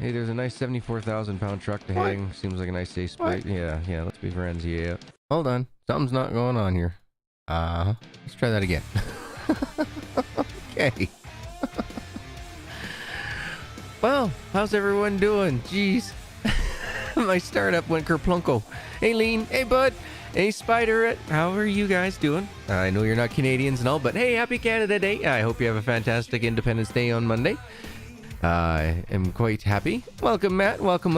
Hey, there's a nice 74,000 pound truck to hang. Seems like a nice safe spot. Yeah, let's be friends. Yeah. Hold on. Something's not going on here. Let's try that again. Okay. Well, how's everyone doing? Jeez. My startup went kerplunko. Hey, Lean. Hey, Bud. Hey, Spider. How are you guys doing? I know you're not Canadians and all, but hey, happy Canada Day. I hope you have a fantastic Independence Day on Monday. I am quite happy. Welcome, Matt. Welcome.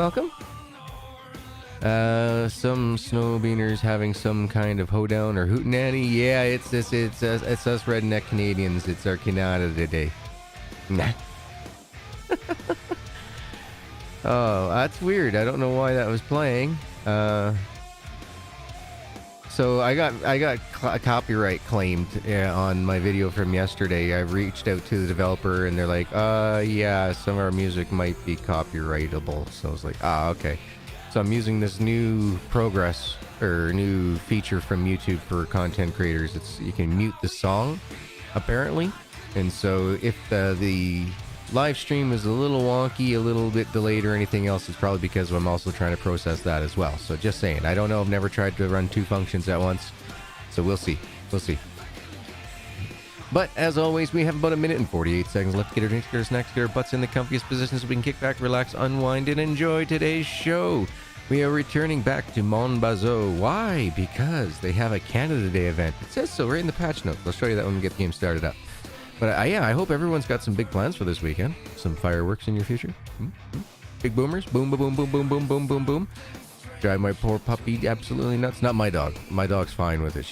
Some snow beaners having some kind of hoedown or hootenanny. Yeah, it's us redneck Canadians. It's our Canada Day. Nah. Oh, that's weird. I don't know why that was playing. So I got copyright claimed on my video from yesterday. I reached out to the developer and they're like, yeah, some of our music might be copyrightable. So I was like, okay. So I'm using this new new feature from YouTube for content creators. You can mute the song, apparently. And so if the live stream is a little wonky, a little bit delayed or anything else, it's probably because I'm also trying to process that as well. So just saying, I don't know. I've never tried to run two functions at once. So we'll see. But as always, we have about a minute and 48 seconds left to get our drinks, get our snacks, get our butts in the comfiest positions so we can kick back, relax, unwind, and enjoy today's show. We are returning back to Mon Bazou. Why? Because they have a Canada Day event. It says so right in the patch notes. I'll show you that when we get the game started up. But I hope everyone's got some big plans for this weekend. Some fireworks in your future. Big boomers. Boom, boom, boom, boom, boom, boom, boom, boom. Drive my poor puppy absolutely nuts. Not my dog. My dog's fine with it.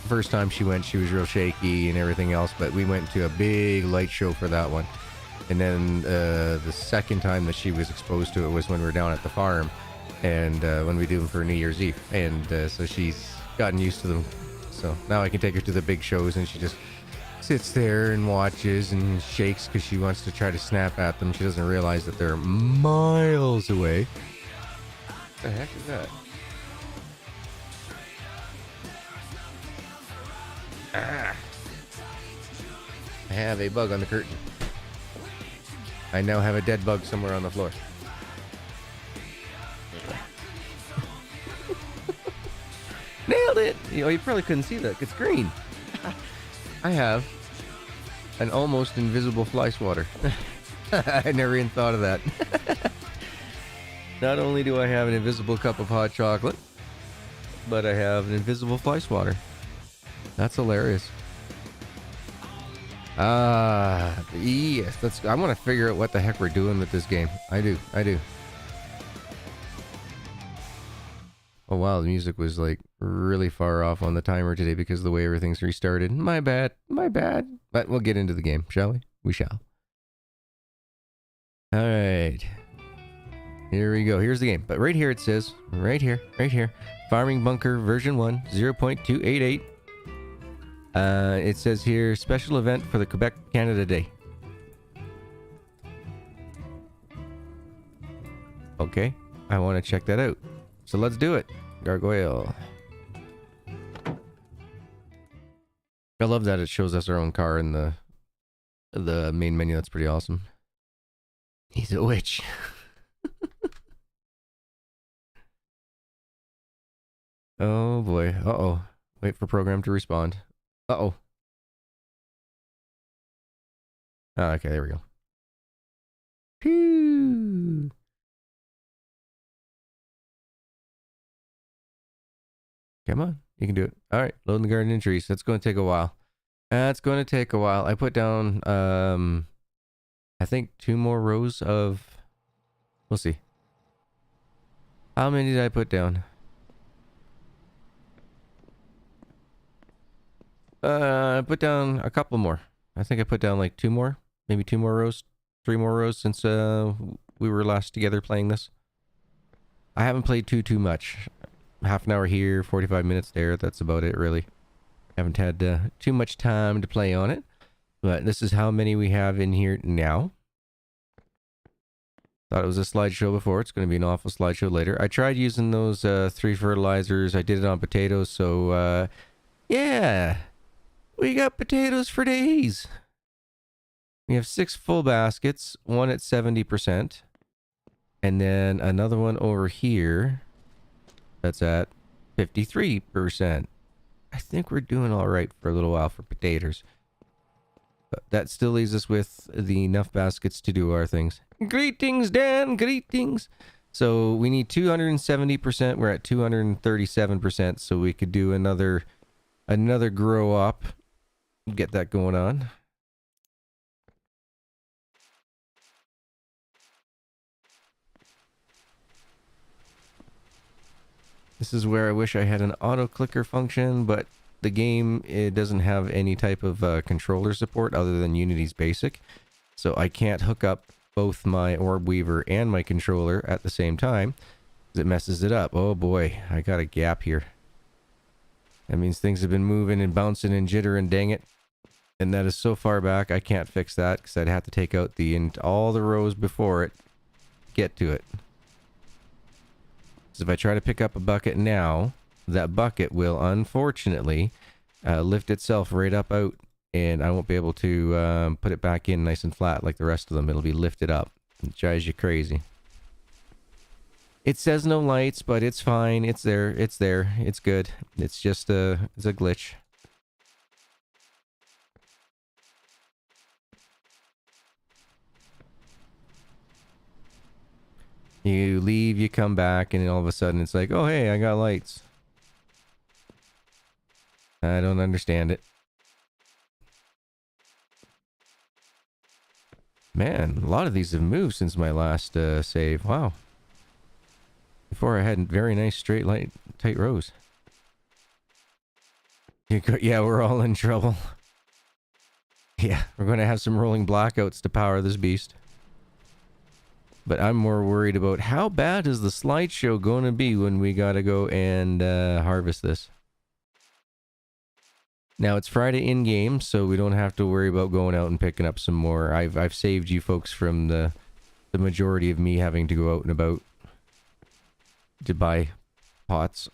First time she went, she was real shaky and everything else. But we went to a big light show for that one. And then the second time that she was exposed to it was when we were down at the farm. And when we do them for New Year's Eve. And so she's gotten used to them. So now I can take her to the big shows and she just sits there and watches and shakes because she wants to try to snap at them. She doesn't realize that they're miles away. What the heck is that? I have a bug on the curtain. I now have a dead bug somewhere on the floor. Nailed it! You probably couldn't see that. It's green. I have an almost invisible fly swatter. I never even thought of that. Not only do I have an invisible cup of hot chocolate, but I have an invisible fly swatter. That's hilarious. Yes, I want to figure out what the heck we're doing with this game. I do. Oh wow, the music was like really far off on the timer today because of the way everything's restarted. My bad. But we'll get into the game, shall we? We shall. Alright. Here we go. Here's the game. But right here it says, right here, Farming Bunker version 1, 0.288. It says here, special event for the Quebec Canada Day. Okay, I want to check that out. So let's do it. Gargoyle. I love that it shows us our own car in the main menu. That's pretty awesome. He's a witch. Oh boy. Uh-oh. Wait for program to respond. Uh-oh. Oh, okay, there we go. Phew. Come on, you can do it. All right, loading the garden and trees. That's going to take a while. I put down, I think 2 more rows of... We'll see. How many did I put down? I put down a couple more. I think I put down like 2 more. Maybe 2 more rows. 3 more rows since we were last together playing this. I haven't played too much. Half an hour here, 45 minutes there. That's about it, really. Haven't had too much time to play on it. But this is how many we have in here now. Thought it was a slideshow before. It's going to be an awful slideshow later. I tried using those 3 fertilizers. I did it on potatoes. So, yeah. We got potatoes for days. We have 6 full baskets. 1 at 70%. And then another one over here that's at 53%. I think we're doing all right for a little while for potatoes. But that still leaves us with the enough baskets to do our things. Greetings, Dan. Greetings. So we need 270%. We're at 237%. So we could do another grow up. Get that going on. This is where I wish I had an auto clicker function, but the game, it doesn't have any type of controller support other than Unity's basic. So I can't hook up both my orb weaver and my controller at the same time, because it messes it up. Oh boy, I got a gap here. That means things have been moving and bouncing and jittering, dang it. And that is so far back, I can't fix that, because I'd have to take out all the rows before it to get to it. So if I try to pick up a bucket now, that bucket will unfortunately lift itself right up out, and I won't be able to put it back in nice and flat like the rest of them. It'll be lifted up. It drives you crazy. It says no lights, but it's fine. It's there. It's there. It's good. It's just it's a glitch. You leave, you come back, and all of a sudden it's like, oh hey, I got lights. I don't understand it. Man, a lot of these have moved since my last save. Wow. Before I had very nice straight tight rows. Yeah, we're all in trouble. Yeah, we're going to have some rolling blackouts to power this beast. But I'm more worried about how bad is the slideshow going to be when we got to go and harvest this. Now, it's Friday in-game, so we don't have to worry about going out and picking up some more. I've saved you folks from the majority of me having to go out and about to buy pots.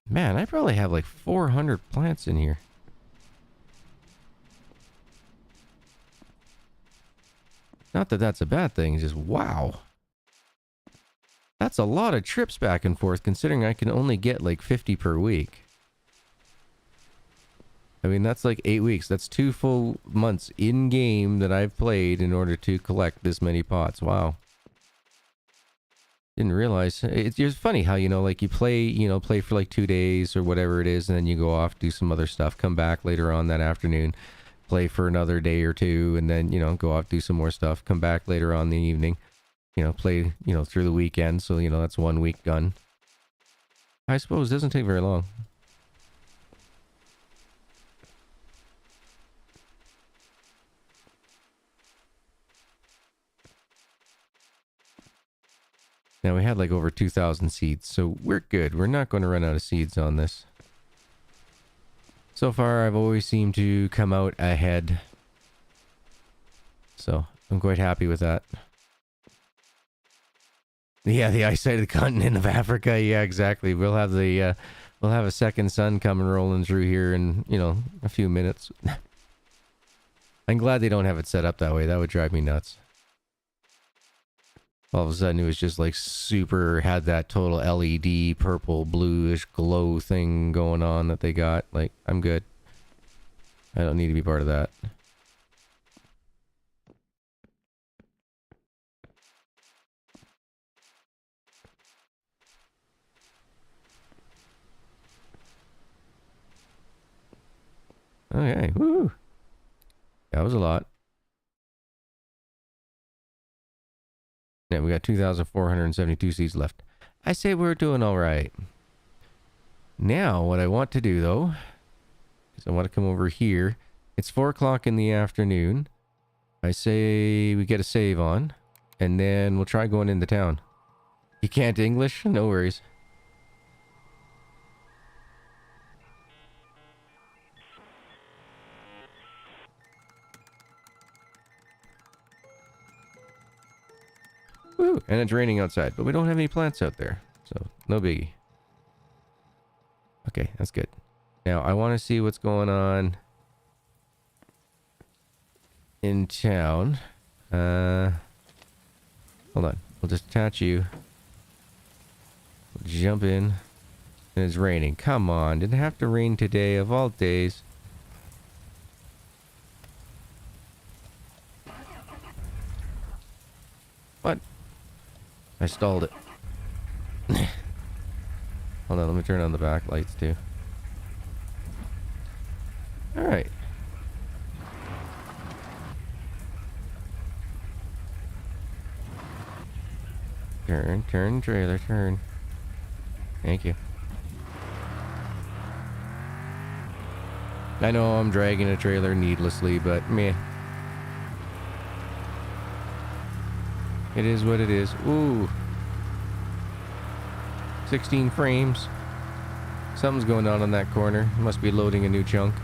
Man, I probably have like 400 plants in here. Not that that's a bad thing, just wow. That's a lot of trips back and forth, considering I can only get like 50 per week. I mean, that's like 8 weeks. That's 2 full months in-game that I've played in order to collect this many pots. Wow. Didn't realize. It's funny how, you know, like you play for like 2 days or whatever it is, and then you go off, do some other stuff, come back later on that afternoon, play for another day or two, and then, you know, go off, do some more stuff, come back later on in the evening, you know, play, you know, through the weekend. So, you know, that's 1 week done. I suppose it doesn't take very long. Now, we had like over 2,000 seeds, so we're good. We're not going to run out of seeds on this. So far, I've always seemed to come out ahead. So, I'm quite happy with that. Yeah, the eyesight of the continent of Africa. Yeah, exactly. We'll have a second sun coming rolling through here in, you know, a few minutes. I'm glad they don't have it set up that way. That would drive me nuts. All of a sudden, it was just like super, had that total LED purple bluish glow thing going on that they got. Like, I'm good. I don't need to be part of that. Okay, woo! That was a lot. Yeah, we got 2,472 seeds left. I say we're doing all right. Now, what I want to do, though, is I want to come over here. It's 4 o'clock in the afternoon. I say we get a save on, and then we'll try going into town. You can't English? No worries. Woo! And it's raining outside, but we don't have any plants out there, so no biggie. Okay, that's good. Now, I want to see what's going on in town. Hold on. We'll just attach you. We'll jump in. And it's raining. Come on. Didn't have to rain today of all days. What? I stalled it. Hold on, let me turn on the back lights too. Alright. Turn, trailer, turn. Thank you. I know I'm dragging a trailer needlessly, but meh. It is what it is. Ooh. 16 frames. Something's going on in that corner. Must be loading a new chunk.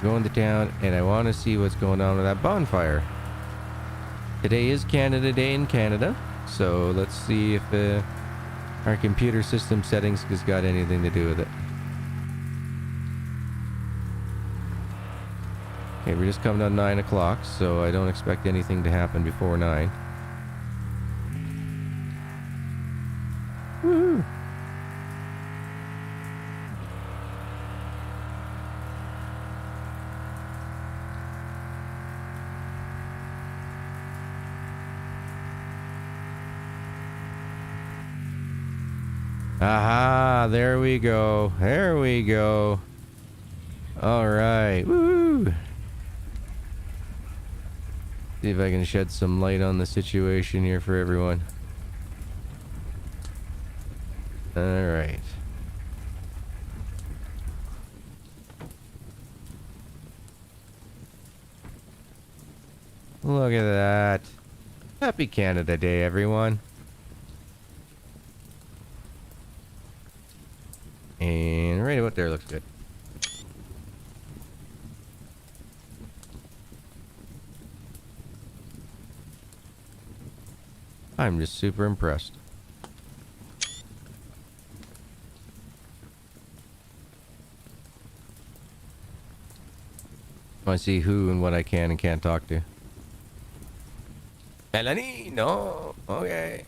Going to town, and I want to see what's going on with that bonfire. Today is Canada Day in Canada, so let's see if our computer system settings has got anything to do with it. Okay, we're just coming on 9 o'clock, so I don't expect anything to happen before 9. Woo! Aha, there we go. There we go. All right. Woo! See if I can shed some light on the situation here for everyone. All right. Look at that. Happy Canada Day, everyone. And right about there looks good. I'm just super impressed. I see who and what I can and can't talk to. Melanie, no. Okay.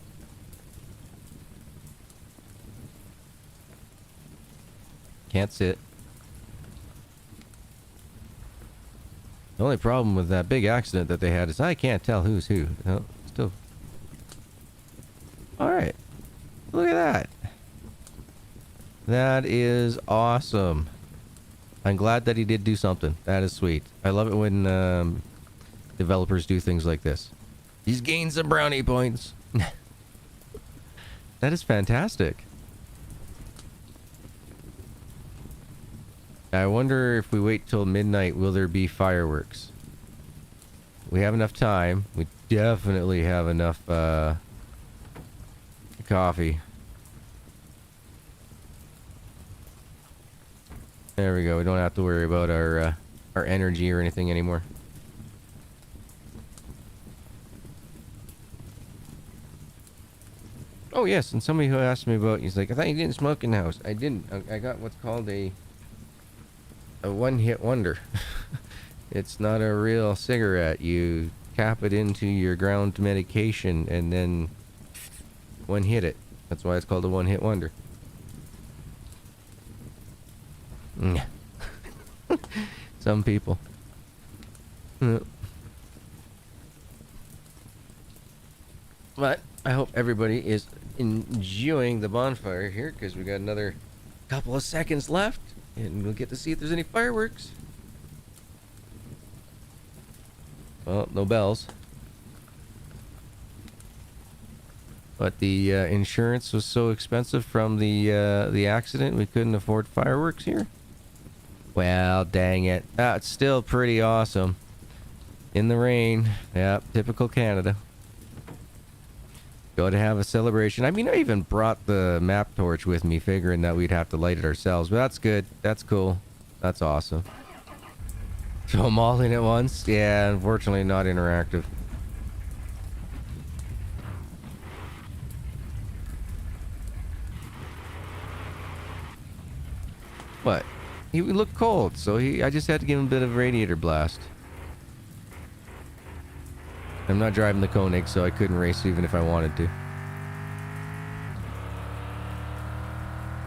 Can't sit. The only problem with that big accident that they had is I can't tell who's who. No, still. Alright. Look at that. That is awesome. I'm glad that he did do something. That is sweet. I love it when developers do things like this. He's gained some brownie points. That is fantastic. I wonder if we wait till midnight, will there be fireworks? We have enough time. We definitely have enough coffee. There we go. We don't have to worry about our energy or anything anymore. Oh yes, and somebody who asked me about, he's like, I thought you didn't smoke in the house. I didn't. I got what's called a one-hit wonder. It's not a real cigarette. You cap it into your ground medication and then one hit it. That's why it's called a one-hit wonder. Some people. But I hope everybody is enjoying the bonfire here, because we got another couple of seconds left and we'll get to see if there's any fireworks. Well, no bells. But the insurance was so expensive from the accident, we couldn't afford fireworks here. Well, dang it. That's still pretty awesome. In the rain. Yep, typical Canada. Go to have a celebration. I mean, I even brought the map torch with me, figuring that we'd have to light it ourselves. But that's good. That's cool. That's awesome. Throw them all in at once? Yeah, unfortunately not interactive. What? He looked cold, so I just had to give him a bit of radiator blast. I'm not driving the Koenig, so I couldn't race even if I wanted to.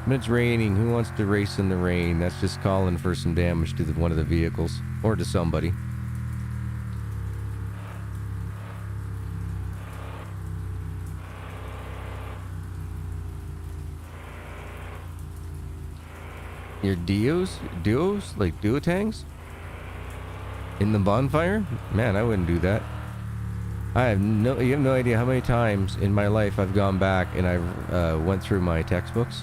But it's raining. Who wants to race in the rain? That's just calling for some damage to one of the vehicles. Or to somebody. Your duos? Like duotangs? In the bonfire? Man, I wouldn't do that. You have no idea how many times in my life I've gone back and I went through my textbooks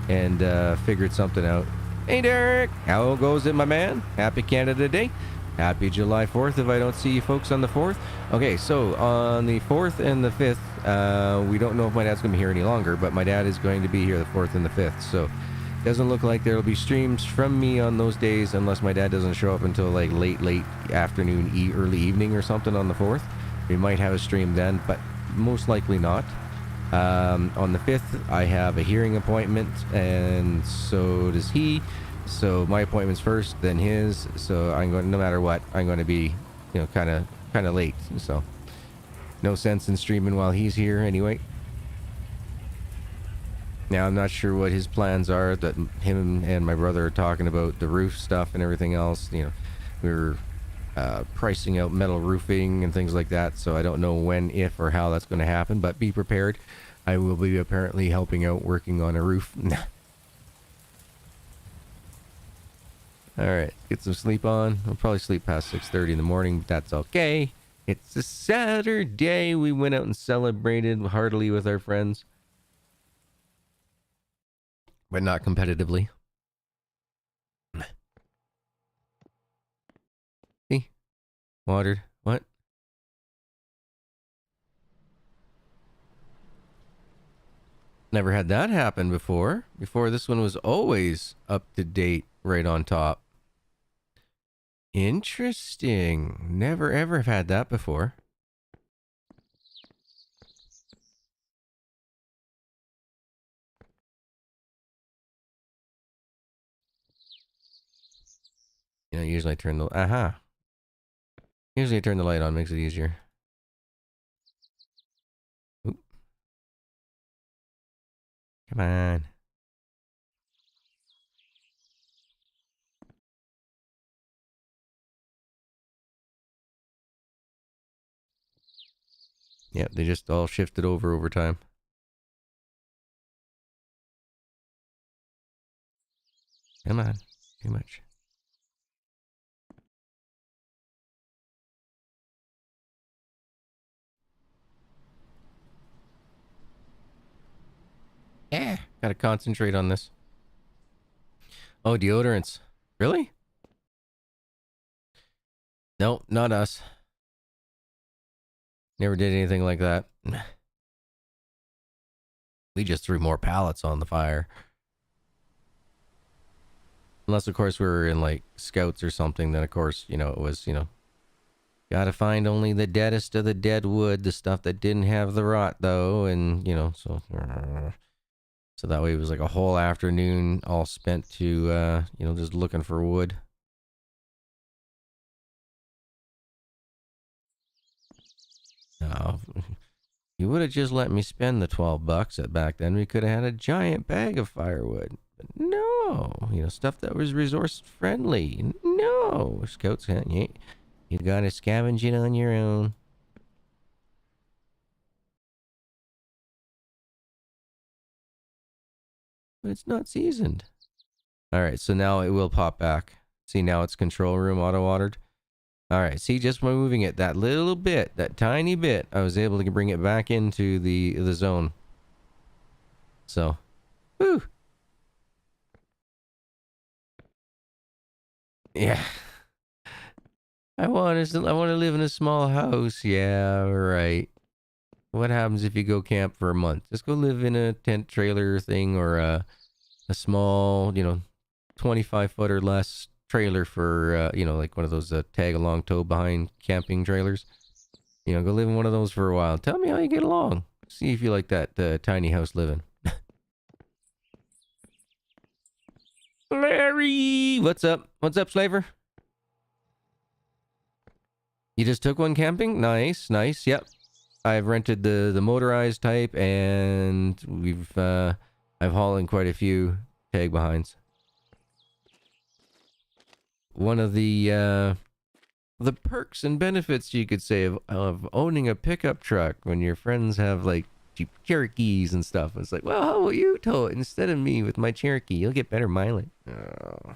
and figured something out. Hey Derek, how goes it, my man? Happy Canada Day. Happy July 4th if I don't see you folks on the 4th. Okay, so on the 4th and the 5th, we don't know if my dad's going to be here any longer, but my dad is going to be here the 4th and the 5th, so doesn't look like there'll be streams from me on those days unless my dad doesn't show up until like late afternoon, early evening or something on the 4th. We might have a stream then, but most likely not. On the 5th, I have a hearing appointment, and so does he. So my appointment's first, then his. So I'm going, no matter what, I'm going to be, kind of late. So no sense in streaming while he's here anyway. Now I'm not sure what his plans are. That him and my brother are talking about the roof stuff and everything else. We're pricing out metal roofing and things like that, so I don't know when, if, or how that's going to happen, but be prepared. I will be apparently helping out working on a roof. Alright, get some sleep on. I'll probably sleep past 6:30 in the morning, but that's okay. It's a Saturday. We went out and celebrated heartily with our friends, but not competitively. Watered. What? Never had that happen before. Before, this one was always up to date, right on top. Interesting. Never ever have had that before. Usually I turn the... Usually I turn the light on, makes it easier. Oop. Come on. Yep, they just all shifted over time. Come on. Too much. Yeah. Gotta concentrate on this. Oh, deodorants. Really? No, not us. Never did anything like that. We just threw more pallets on the fire. Unless, of course, we were in, like, scouts or something, then, of course, it was, gotta find only the deadest of the dead wood, the stuff that didn't have the rot, though, and, so that way it was like a whole afternoon all spent to, just looking for wood. No, you would have just let me spend the $12 back then. We could have had a giant bag of firewood. But no, stuff that was resource friendly. No, scouts, you gotta scavenge it on your own. But it's not seasoned. All right, so now it will pop back. See, now it's control room auto-watered. All right, see, just by moving it that little bit, that tiny bit, I was able to bring it back into the zone. So, whew. Yeah. I want to live in a small house. Yeah, right. What happens if you go camp for a month? Just go live in a tent trailer thing, or a small, 25-foot or less trailer for, like one of those tag along tow behind camping trailers. Go live in one of those for a while. Tell me how you get along. See if you like that tiny house living. Larry! What's up? What's up, Slaver? You just took one camping? Nice, nice. Yep. I've rented the motorized type, and I've hauled in quite a few tag behinds. One of the perks and benefits, you could say, of owning a pickup truck when your friends have like Jeep Cherokees and stuff. It's like, well, how will you tow it instead of me with my Cherokee? You'll get better mileage. Oh.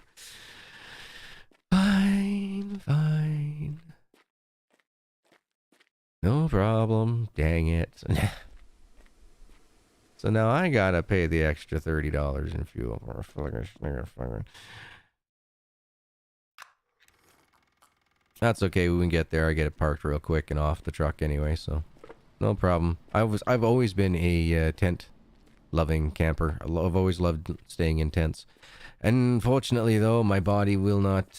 Fine, fine. No problem. Dang it. So now I gotta pay the extra $30 in fuel. That's okay. We can get there. I get it parked real quick and off the truck anyway, so no problem. I've always been a tent-loving camper. I've always loved staying in tents. Unfortunately, though, my body will not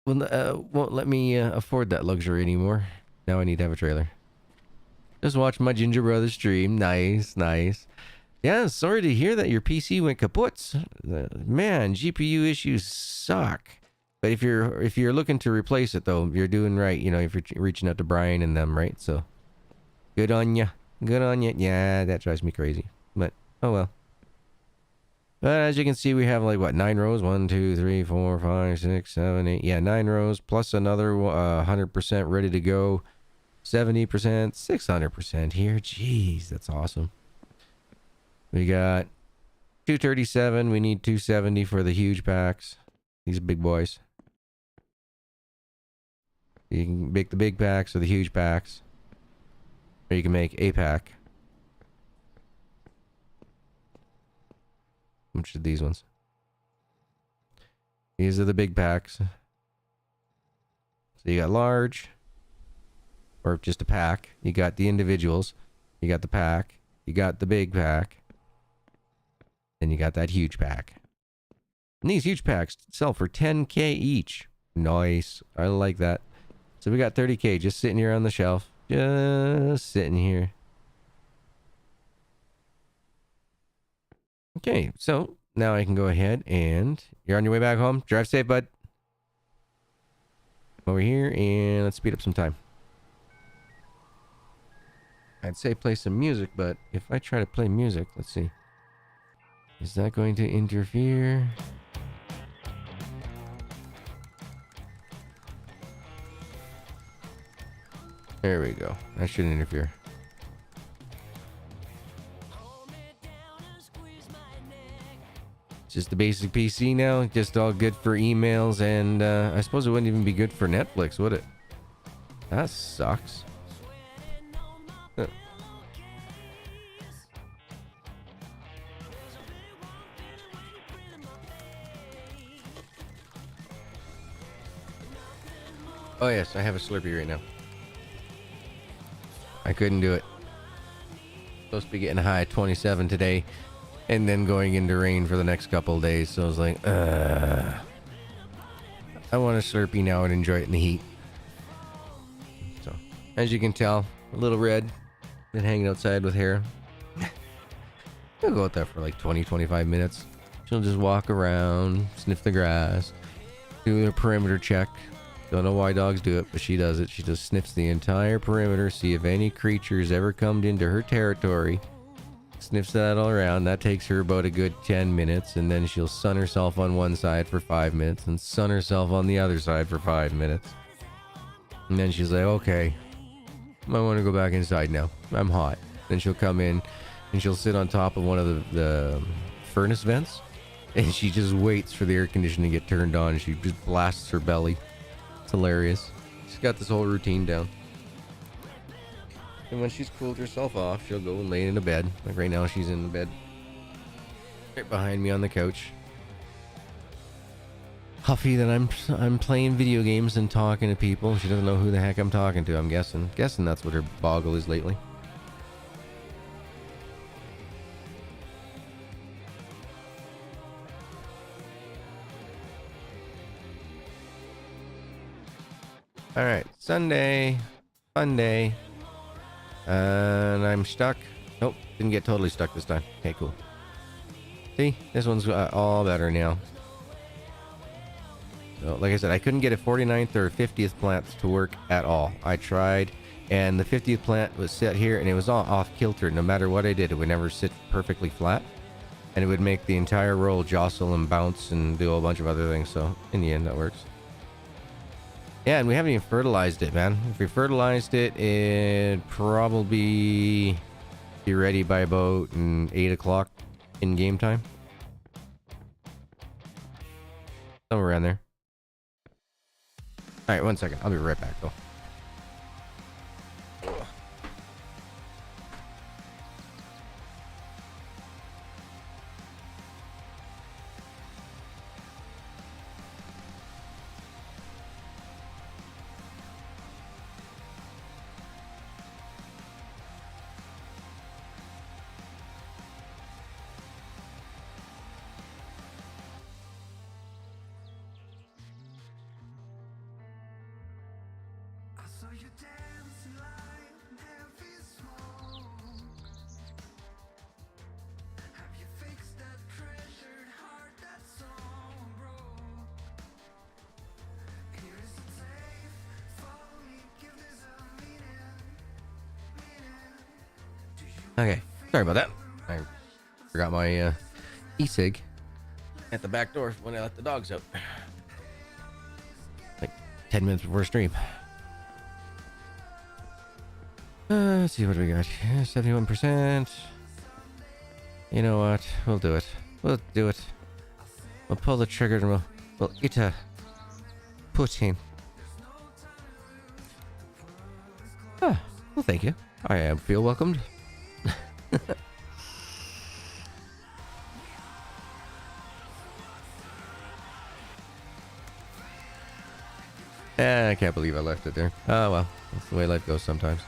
won't let me afford that luxury anymore. Now I need to have a trailer. Just watch my Ginger Brothers stream. Nice, nice. Yeah, sorry to hear that your PC went kaput. Man, GPU issues suck. But if you're looking to replace it, though, you're doing right. You know, if you're reaching out to Brian and them, right? So, good on ya. Good on ya. Yeah, that drives me crazy. But, oh well. But as you can see, we have like, what, 9 rows? 1, 2, 3, 4, 5, 6, 7, 8. Yeah, 9 rows, plus another 100% ready to go. 70%, 600% here. Jeez, that's awesome. We got 237. We need 270 for the huge packs. These big boys. You can make the big packs or the huge packs. Or you can make a pack. Which are these ones? These are the big packs. So you got large. Or just a pack. You got the individuals. You got the pack. You got the big pack. Then you got that huge pack. And these huge packs sell for 10K each. Nice. I like that. So we got 30K just sitting here on the shelf. Just sitting here. Okay, so now I can go ahead and... You're on your way back home. Drive safe, bud. Over here, and let's speed up some time. I'd say play some music, but if I try to play music, let's see. Is that going to interfere? There we go. That shouldn't interfere. Just the basic PC now. Just all good for emails, and I suppose it wouldn't even be good for Netflix, would it? That sucks. Oh yes, I have a Slurpee right now. I couldn't do it. Supposed to be getting a high at 27 today, and then going into rain for the next couple of days. So I was like, I want a Slurpee now and enjoy it in the heat. So, as you can tell, a little red. Been hanging outside with Hera. I'll go out there for like 20-25 minutes. She'll just walk around, sniff the grass, do a perimeter check. Don't know why dogs do it, but she does it. She just sniffs the entire perimeter, see if any creatures ever come into her territory. Sniffs that all around. That takes her about a good 10 minutes, and then she'll sun herself on one side for 5 minutes and sun herself on the other side for 5 minutes. And then she's like, okay, I want to go back inside now. I'm hot. Then she'll come in, and she'll sit on top of one of the furnace vents, and she just waits for the air conditioning to get turned on. She just blasts her belly. Hilarious. She's got this whole routine down. And when she's cooled herself off, she'll go and lay in a bed. Like right now, she's in the bed right behind me on the couch. Huffy that I'm playing video games and talking to people. She doesn't know who the heck I'm talking to, I'm guessing. Guessing that's what her boggle is lately. Alright, Sunday, fun day, and I'm stuck. Nope, didn't get totally stuck this time. Okay, cool. See, this one's all better now. So, like I said, I couldn't get a 49th or 50th plant to work at all. I tried, and the 50th plant was set here, and it was all off kilter. No matter what I did, it would never sit perfectly flat, and it would make the entire roll jostle and bounce and do a whole bunch of other things. So in the end, that works. Yeah, and we haven't even fertilized it, man. If we fertilized it, it'd probably be ready by about 8 o'clock in game time. Somewhere around there. Alright, 1 second. I'll be right back, though. Okay, sorry about that. I forgot my e-cig at the back door when I let the dogs out. Like 10 minutes before stream. Let's see what we got. 71%. You know what? We'll do it. We'll do it. We'll pull the trigger and we'll eat a poutine. Well, thank you. I feel welcomed. I can't believe I left it there. Oh well, that's the way life goes sometimes.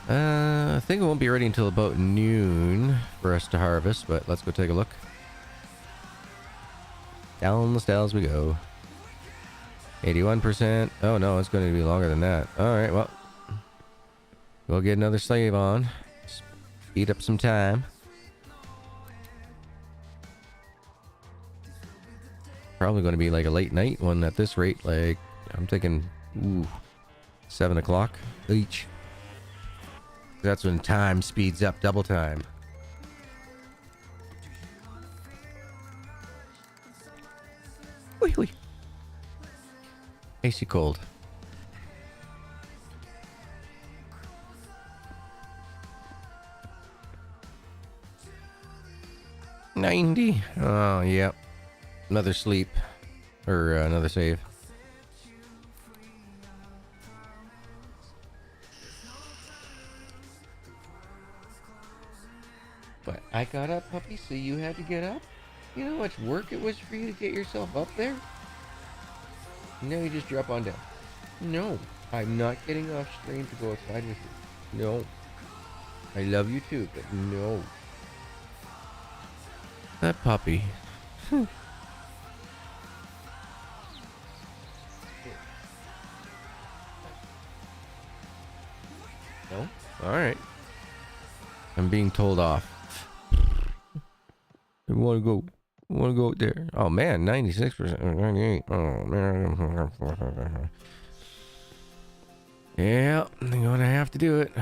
I think it won't be ready until about noon for us to harvest, but let's go take a look. Down the stairs we go. 81%. Oh no, it's going to be longer than that. Alright, well. We'll get another slave on. Speed up some time. Probably going to be like a late night one at this rate. Like, I'm thinking, 7 o'clock each. That's when time speeds up double time. Wee wee. Icy cold. $90. Oh, yep. Another sleep. Or another save. But I got up, puppy, so you had to get up? You know how much work it was for you to get yourself up there? Now you just drop on down. No, I'm not getting off stream to go outside with you. No. I love you too, but no. That puppy. No? Alright. I'm being told off. I want to go out there. Oh man, 96%, 98. Oh man. Yeah, I'm gonna have to do it.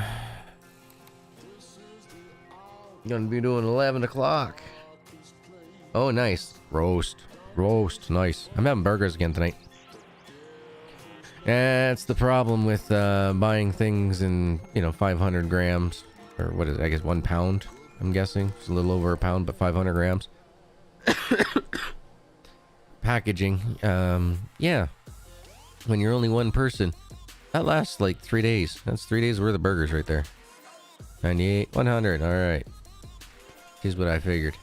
Gonna be doing 11 o'clock. Oh, nice. Roast. Nice. I'm having burgers again tonight. That's the problem with buying things in, 500 grams. Or what is it? I guess 1 pound, I'm guessing. It's a little over a pound, but 500 grams. Packaging. Yeah. When you're only one person, that lasts like 3 days. That's 3 days worth of burgers right there. 98, 100. All right. Here's what I figured.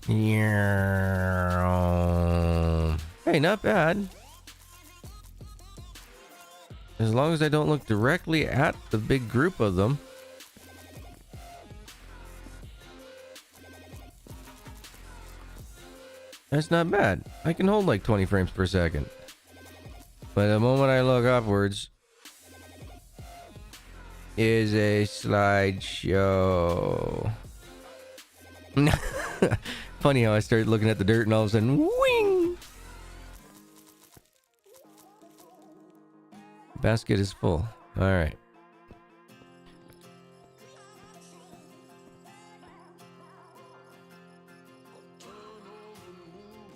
Yeah. Hey, not bad. As long as I don't look directly at the big group of them. That's not bad. I can hold like 20 frames per second. But the moment I look upwards, is a slideshow. Funny how I started looking at the dirt and all of a sudden, wing! Basket is full. All right.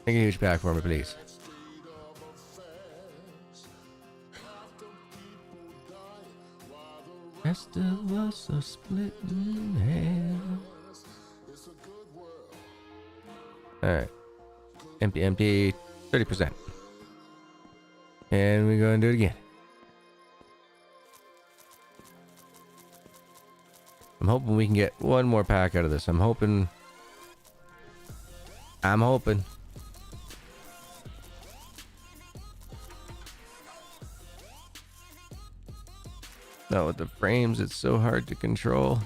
Make a huge pack for me, please. Rest of us are split in half. Alright. Empty, empty. 30%. And we go and do it again. I'm hoping we can get one more pack out of this. I'm hoping. No, with the frames, it's so hard to control.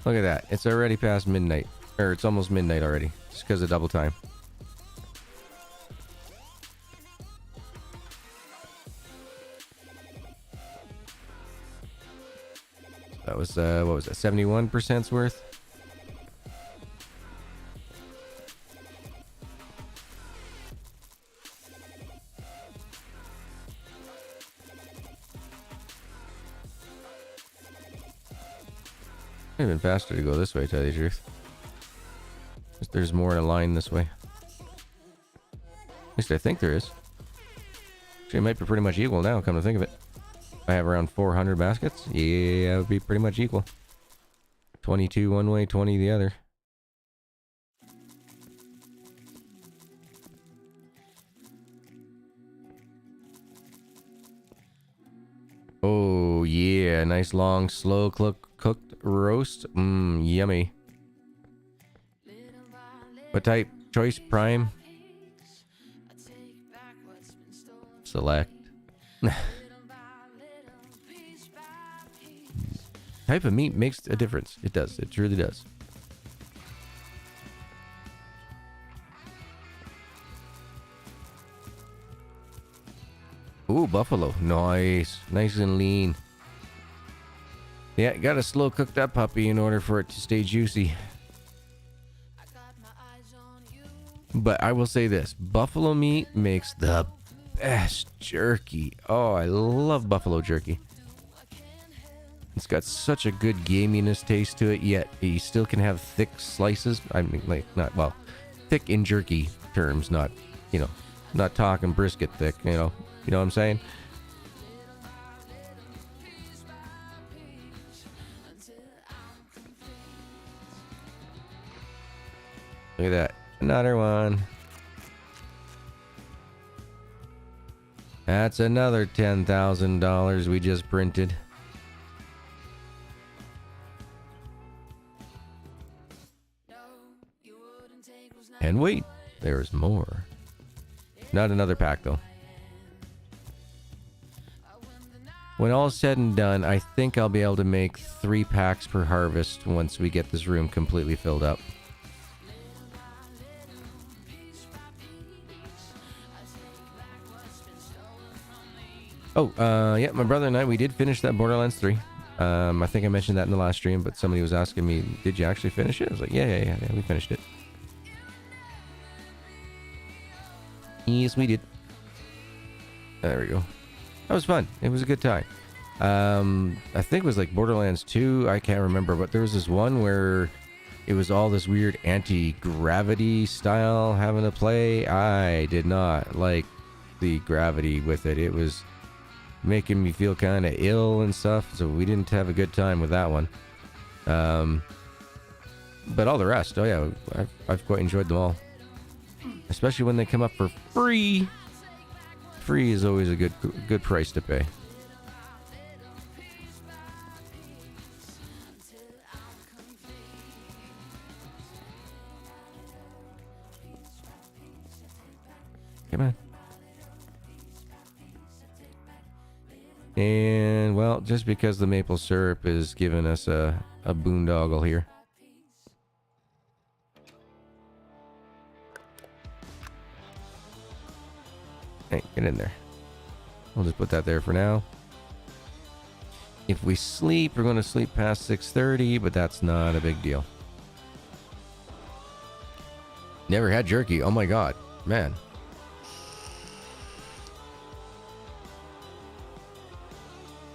Look at that. It's already past midnight. Or it's almost midnight already. Just because of double time. That was, what was that? 71% worth? It'd have been faster to go this way, to tell you the truth. There's more in a line this way. At least I think there is. Actually, it might be pretty much equal now, come to think of it. I have around 400 baskets. Yeah, it would be pretty much equal. 22 one way, 20 the other. Oh, yeah. Nice long, slow cooked roast. Mmm, yummy. What type? Choice, prime? Select. Type of meat makes a difference. It does. It truly does. Ooh, buffalo. Nice. Nice and lean. Yeah, gotta slow cook that puppy in order for it to stay juicy. But I will say this. Buffalo meat makes the best jerky. Oh, I love buffalo jerky. It's got such a good gaminess taste to it, yet you still can have thick slices. I mean, like, not, well, thick in jerky terms, not, you know, not talking brisket thick, you know what I'm saying? Look at that. Another one. That's another $10,000 we just printed. And wait, there's more. Not another pack though. When all's said and done, I think I'll be able to make 3 packs per harvest once we get this room completely filled up. Oh, yeah, my brother and I, we did finish that Borderlands 3. I think I mentioned that in the last stream, but somebody was asking me, did you actually finish it? I was like, yeah, we finished it. Yes, we did. There we go. That was fun. It was a good time. I think it was like Borderlands 2. I can't remember, but there was this one where it was all this weird anti-gravity style having to play. I did not like the gravity with it. It was making me feel kind of ill and stuff, so we didn't have a good time with that one. But all the rest, oh yeah, I've quite enjoyed them all. Especially when they come up for free. Free is always a good price to pay. Come on. And, well, just because the maple syrup is giving us a boondoggle here. Hey, get in there. We'll just put that there for now. If we sleep, we're going to sleep past 6:30, but that's not a big deal. Never had jerky. Oh my god, man.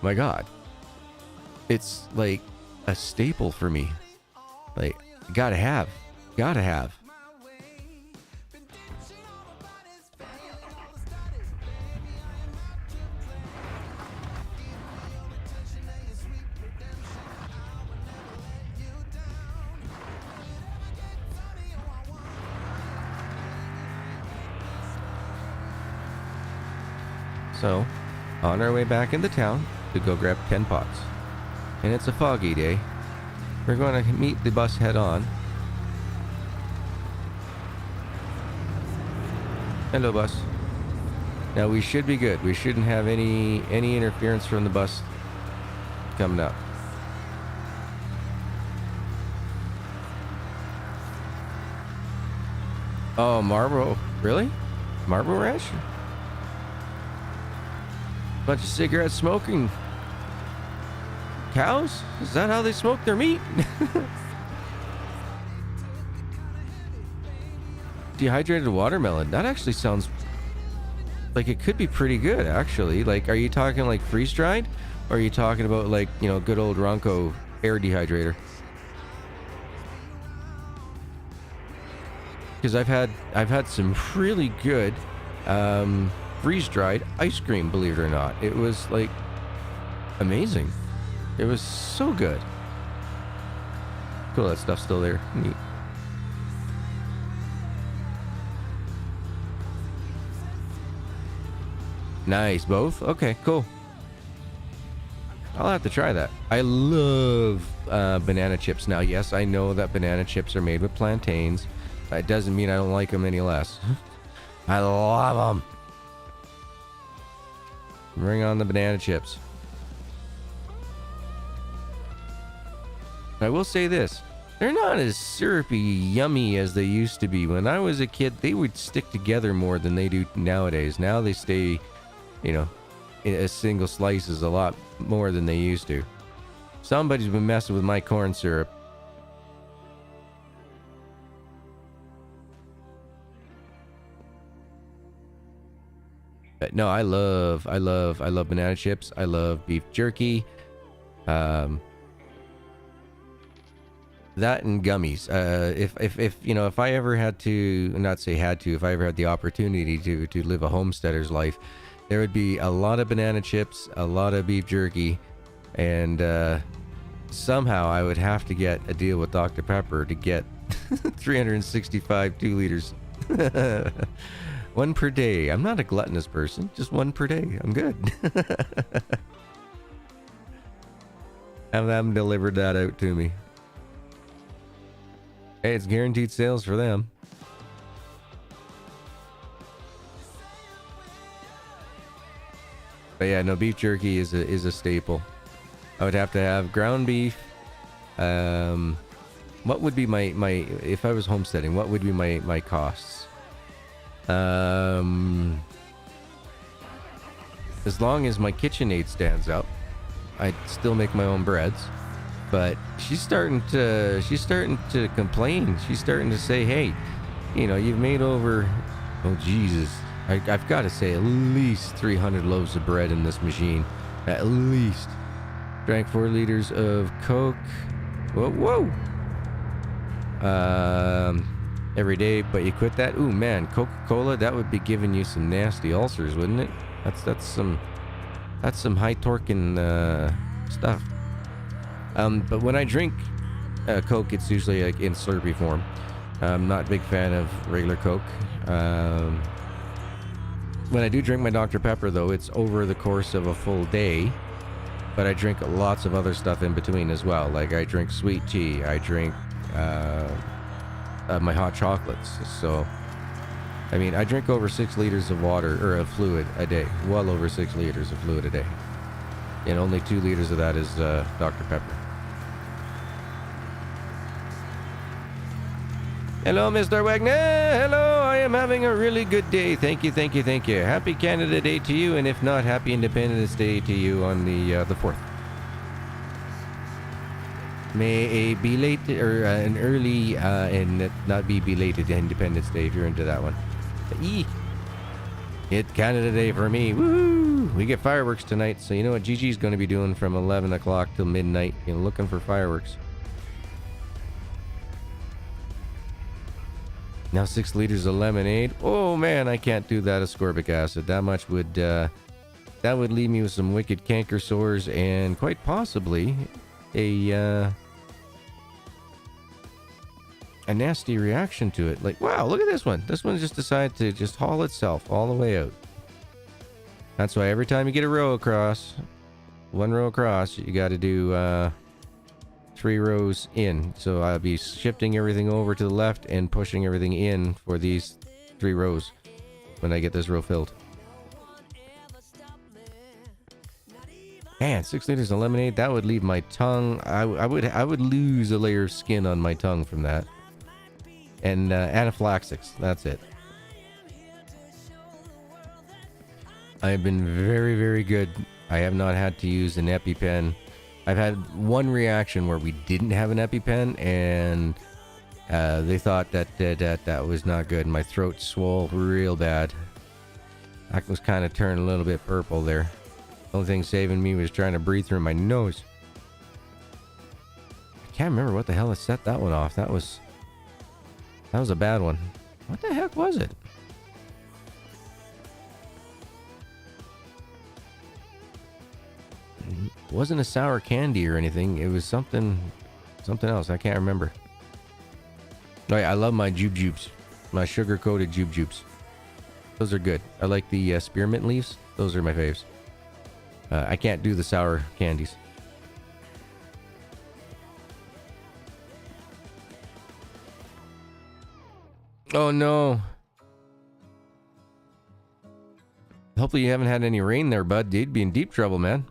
My god. It's like a staple for me. Like, gotta have. Gotta have. So, on our way back into town to go grab 10 pots. And it's a foggy day. We're going to meet the bus head on. Hello, bus. Now we should be good. We shouldn't have any interference from the bus coming up. Oh, Marlboro. Really? Marlboro Ranch? Bunch of cigarette smoking cows? Is that how they smoke their meat? Dehydrated watermelon. That actually sounds like it could be pretty good, actually. Like, are you talking like freeze dried? Or are you talking about like, you know, good old Ronco air dehydrator? Because I've had some really good freeze-dried ice cream, believe it or not. It was like amazing. It was so good. Cool, that stuff's still there. Neat. Nice, both? Okay, cool. I'll have to try that. I love banana chips. Now, yes, I know that banana chips are made with plantains. That doesn't mean I don't like them any less. I love them. Bring on the banana chips. I will say this. They're not as syrupy yummy as they used to be. When I was a kid, they would stick together more than they do nowadays. Now they stay, you know, in a single slices a lot more than they used to. Somebody's been messing with my corn syrup. But no, I love banana chips. I love beef jerky. That and gummies. If you know, if I ever had to, not say had to, if I ever had the opportunity to live a homesteader's life, there would be a lot of banana chips, a lot of beef jerky, and somehow I would have to get a deal with Dr. Pepper to get 365 2 liters. One per day. I'm not a gluttonous person. Just one per day. I'm good. Have them delivered that out to me. Hey, it's guaranteed sales for them. But yeah, no, beef jerky is a staple. I would have to have ground beef. What would be my if I was homesteading? What would be my costs? As long as my KitchenAid stands up, I'd still make my own breads. But she's starting to complain. She's starting to say, hey, you know, you've made over, oh Jesus, I've got to say at least 300 loaves of bread in this machine. At least. Drank 4 liters of Coke. Whoa. Every day, but you quit that? Ooh man, Coca-Cola, that would be giving you some nasty ulcers, wouldn't it? That's some high torquing stuff. But when I drink Coke, it's usually like in Slurpee form. I'm not a big fan of regular Coke. When I do drink my Dr. Pepper, though, it's over the course of a full day. But I drink lots of other stuff in between as well. Like I drink sweet tea. I drink my hot chocolates. So, I mean, I drink over 6 liters of water, or of fluid a day. Well over 6 liters of fluid a day. And only 2 liters of that is Dr. Pepper. Hello, Mr. Wagner. Hello, I am having a really good day. Thank you, thank you, thank you. Happy Canada Day to you, and if not, Happy Independence Day to you on the 4th. May a belated or an early and not be belated Independence Day if you're into that one. It's Canada Day for me. Woo! We get fireworks tonight, so you know what Gigi's going to be doing from 11 o'clock till midnight, looking for fireworks. Now 6 liters of lemonade. Oh man, I can't do that ascorbic acid. That much would that would leave me with some wicked canker sores and quite possibly a nasty reaction to it. Like, wow, look at this one. This one just decided to just haul itself all the way out. That's why every time you get a row across, one row across, you got to do 3 rows in. So I'll be shifting everything over to the left and pushing everything in for these 3 rows when I get this row filled. Man, 6 liters of lemonade, that would leave my tongue. I would lose a layer of skin on my tongue from that. And anaphylaxis, that's it. I've been very, very good. I have not had to use an EpiPen. I've had one reaction where we didn't have an EpiPen, and they thought that was not good. My throat swole real bad. I was kind of turning a little bit purple there. The only thing saving me was trying to breathe through my nose. I can't remember what the hell I set that one off. That was a bad one. What the heck was it? It wasn't a sour candy or anything. It was something else. I can't remember. Oh yeah, I love my jubes. My sugar-coated jubes. Those are good. I like the spearmint leaves. Those are my faves. I can't do the sour candies. Oh no. Hopefully you haven't had any rain there, bud. You'd be in deep trouble, man.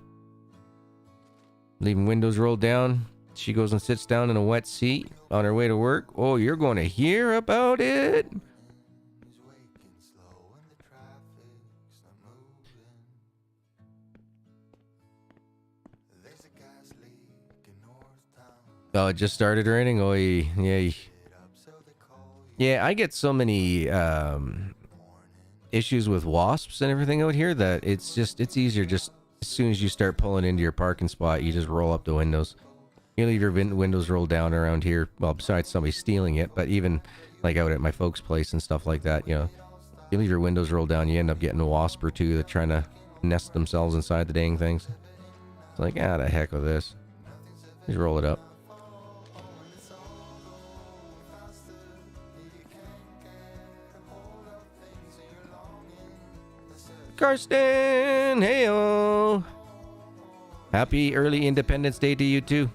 Leaving windows rolled down. She goes and sits down in a wet seat on her way to work. Oh, you're going to hear about it. Oh, it just started raining? Oh, yeah. Yeah, I get so many issues with wasps and everything out here that it's easier just as soon as you start pulling into your parking spot, you just roll up the windows. You leave your windows rolled down around here. Well, besides somebody stealing it, but even like out at my folks' place and stuff like that, you leave your windows rolled down, you end up getting a wasp or two that trying to nest themselves inside the dang things. It's like, the heck with this. Just roll it up. Karsten, heyo. Happy early Independence Day to you too.